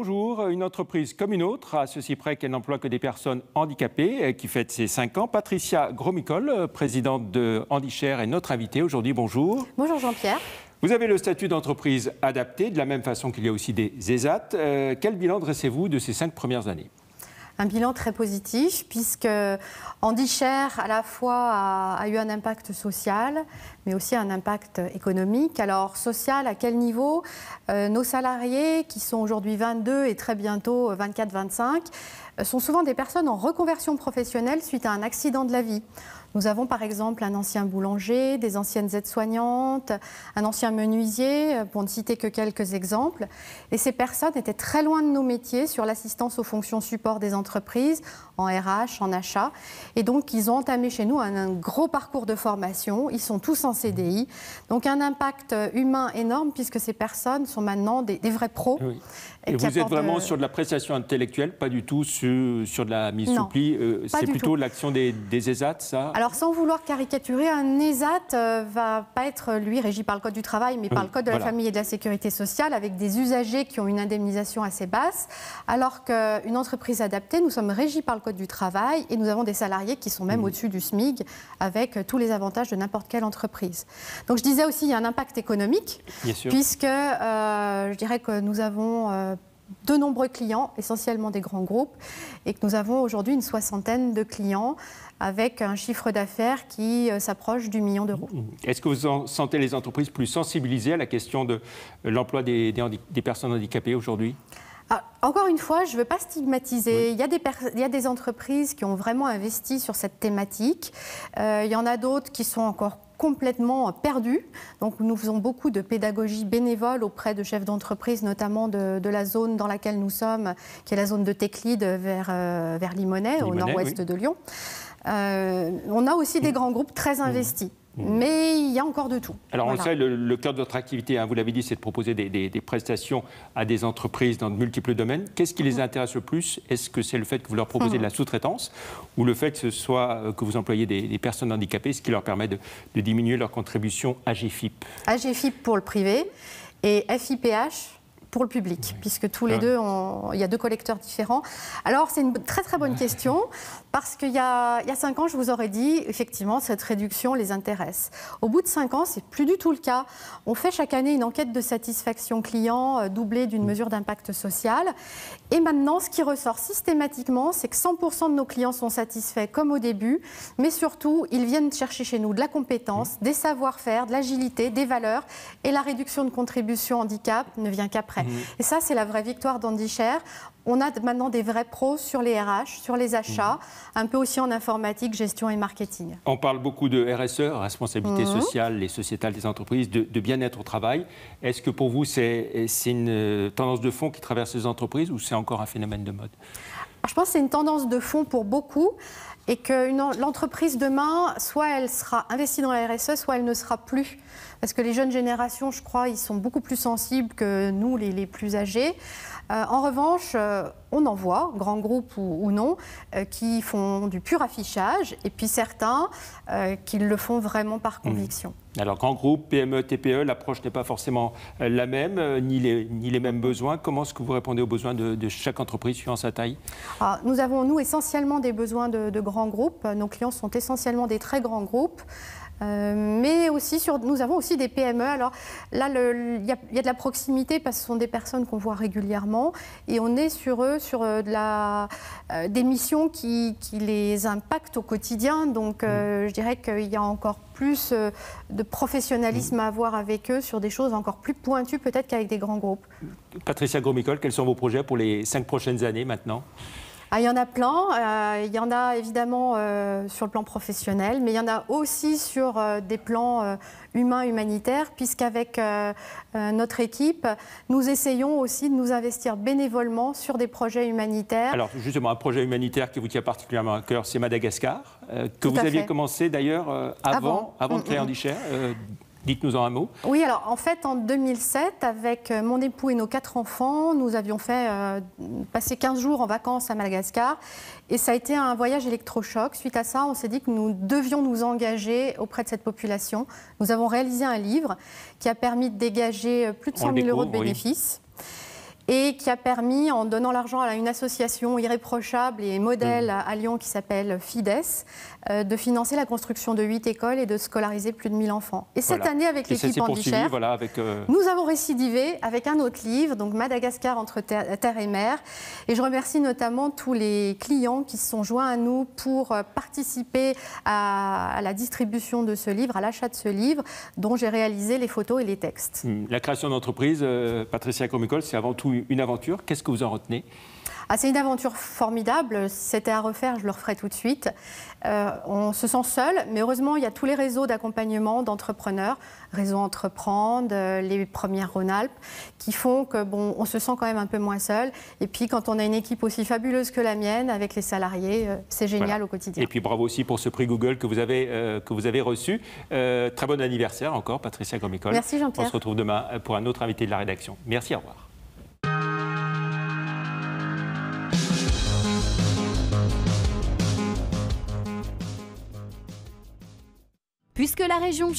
Bonjour, une entreprise comme une autre, à ceci près qu'elle n'emploie que des personnes handicapées, qui fête ses 5 ans. Patricia Gromyko, présidente de HandiShare, est notre invitée aujourd'hui. Bonjour. Bonjour Jean-Pierre. Vous avez le statut d'entreprise adaptée, de la même façon qu'il y a aussi des ESAT. Quel bilan dressez-vous de ces 5 premières années ? Un bilan très positif, puisque HandiShare, à la fois, a eu un impact social, mais aussi un impact économique. Alors, social, à quel niveau ? Nos salariés, qui sont aujourd'hui 22 et très bientôt 24-25, sont souvent des personnes en reconversion professionnelle suite à un accident de la vie. Nous avons par exemple un ancien boulanger, des anciennes aides-soignantes, un ancien menuisier, pour ne citer que quelques exemples. Et ces personnes étaient très loin de nos métiers sur l'assistance aux fonctions support des entreprises, en RH, en achat. Et donc, ils ont entamé chez nous un gros parcours de formation. Ils sont tous en CDI. Donc, un impact humain énorme puisque ces personnes sont maintenant des vrais pros. Oui. Et vous êtes vraiment sur de la prestation intellectuelle, pas du tout sur de la mise sous pli. C'est plutôt l'action des ESAT, ça ? Alors, sans vouloir caricaturer, un ESAT va pas être, lui, régi par le Code du travail, mais par le Code de la famille et de la sécurité sociale, avec des usagers qui ont une indemnisation assez basse, alors qu'une entreprise adaptée, nous sommes régis par le Code du travail et nous avons des salariés qui sont même au-dessus du SMIC, avec tous les avantages de n'importe quelle entreprise. Donc, je disais aussi, il y a un impact économique, puisque je dirais que nous avons de nombreux clients, essentiellement des grands groupes, et que nous avons aujourd'hui une 60aine de clients avec un chiffre d'affaires qui s'approche du million d'euros. Est-ce que vous sentez les entreprises plus sensibilisées à la question de l'emploi des personnes handicapées aujourd'hui ? Encore une fois, je ne veux pas stigmatiser. Oui. Il y a des entreprises qui ont vraiment investi sur cette thématique. Il y en a d'autres qui sont encore complètement perdus. Donc nous faisons beaucoup de pédagogie bénévole auprès de chefs d'entreprise, notamment de la zone dans laquelle nous sommes, qui est la zone de Teclide vers Limonest, au nord-ouest de Lyon. On a aussi des grands groupes très investis. Mais il y a encore de tout. Alors on le sait, le cœur de votre activité, vous l'avez dit, c'est de proposer des prestations à des entreprises dans de multiples domaines. Qu'est-ce qui les intéresse le plus ? Est-ce que c'est le fait que vous leur proposez de la sous-traitance ou le fait que vous employez des personnes handicapées, ce qui leur permet de diminuer leur contribution AGFIP ? AGFIP pour le privé et FIPH pour le public, puisque tous les deux, il y a deux collecteurs différents. Alors, c'est une très très bonne question, parce qu'il y a 5 ans, je vous aurais dit, effectivement, cette réduction les intéresse. Au bout de 5 ans, c'est plus du tout le cas. On fait chaque année une enquête de satisfaction client, doublée d'une mesure d'impact social. Et maintenant, ce qui ressort systématiquement, c'est que 100% de nos clients sont satisfaits comme au début, mais surtout, ils viennent chercher chez nous de la compétence, des savoir-faire, de l'agilité, des valeurs, et la réduction de contribution handicap ne vient qu'après. Et ça, c'est la vraie victoire d'HandiShare. On a maintenant des vrais pros sur les RH, sur les achats, un peu aussi en informatique, gestion et marketing. On parle beaucoup de RSE, responsabilité sociale et sociétale des entreprises, de bien-être au travail. Est-ce que pour vous, c'est une tendance de fond qui traverse les entreprises ou c'est encore un phénomène de mode ? Je pense que c'est une tendance de fond pour beaucoup et que l'entreprise demain, soit elle sera investie dans la RSE, soit elle ne sera plus. Parce que les jeunes générations, je crois, ils sont beaucoup plus sensibles que nous, les plus âgés. En revanche, on en voit, grands groupes ou non, qui font du pur affichage, et puis certains qui le font vraiment par conviction. Alors, grands groupes, PME, TPE, l'approche n'est pas forcément la même, ni les mêmes besoins. Comment est-ce que vous répondez aux besoins de chaque entreprise suivant sa taille ? Alors, nous avons, nous, essentiellement des besoins de grands groupes. Nos clients sont essentiellement des très grands groupes. Mais aussi nous avons aussi des PME. Alors là, il y a de la proximité parce que ce sont des personnes qu'on voit régulièrement et on est sur eux, sur des missions qui les impactent au quotidien. Donc je dirais qu'il y a encore plus de professionnalisme à avoir avec eux sur des choses encore plus pointues peut-être qu'avec des grands groupes. Patricia Gromyko, quels sont vos projets pour les 5 prochaines années maintenant ? Il y en a plein. Il y en a évidemment sur le plan professionnel, mais il y en a aussi sur des plans humains, humanitaires, puisqu'avec notre équipe, nous essayons aussi de nous investir bénévolement sur des projets humanitaires. Alors justement, un projet humanitaire qui vous tient particulièrement à cœur, c'est Madagascar, que vous aviez commencé d'ailleurs avant de créer HandiShare. Dites-nous en un mot. Oui, alors en fait, en 2007, avec mon époux et nos 4 enfants, nous avions fait passer 15 jours en vacances à Madagascar. Et ça a été un voyage électrochoc. Suite à ça, on s'est dit que nous devions nous engager auprès de cette population. Nous avons réalisé un livre qui a permis de dégager plus de 100 000 euros de bénéfices. et qui a permis, en donnant l'argent à une association irréprochable et modèle à Lyon qui s'appelle FIDES, de financer la construction de 8 écoles et de scolariser plus de 1000 enfants. Et cette année, avec l'équipe Handichère, nous avons récidivé avec un autre livre, donc Madagascar entre terre et mer. Et je remercie notamment tous les clients qui se sont joints à nous pour participer à la distribution de ce livre, à l'achat de ce livre, dont j'ai réalisé les photos et les textes. La création d'entreprise, Patricia Gromyko, c'est avant tout une aventure. Qu'est-ce que vous en retenez ? C'est une aventure formidable. Si c'était à refaire, je le referais tout de suite. On se sent seul, mais heureusement, il y a tous les réseaux d'accompagnement d'entrepreneurs, Réseau Entreprendre, les Premières Rhône-Alpes, qui font que on se sent quand même un peu moins seul. Et puis, quand on a une équipe aussi fabuleuse que la mienne, avec les salariés, c'est génial au quotidien. Et puis, bravo aussi pour ce prix Google que vous avez reçu. Très bon anniversaire encore, Patricia Gromyko. Merci Jean-Pierre. On se retrouve demain pour un autre invité de la rédaction. Merci, au revoir. Puisque la région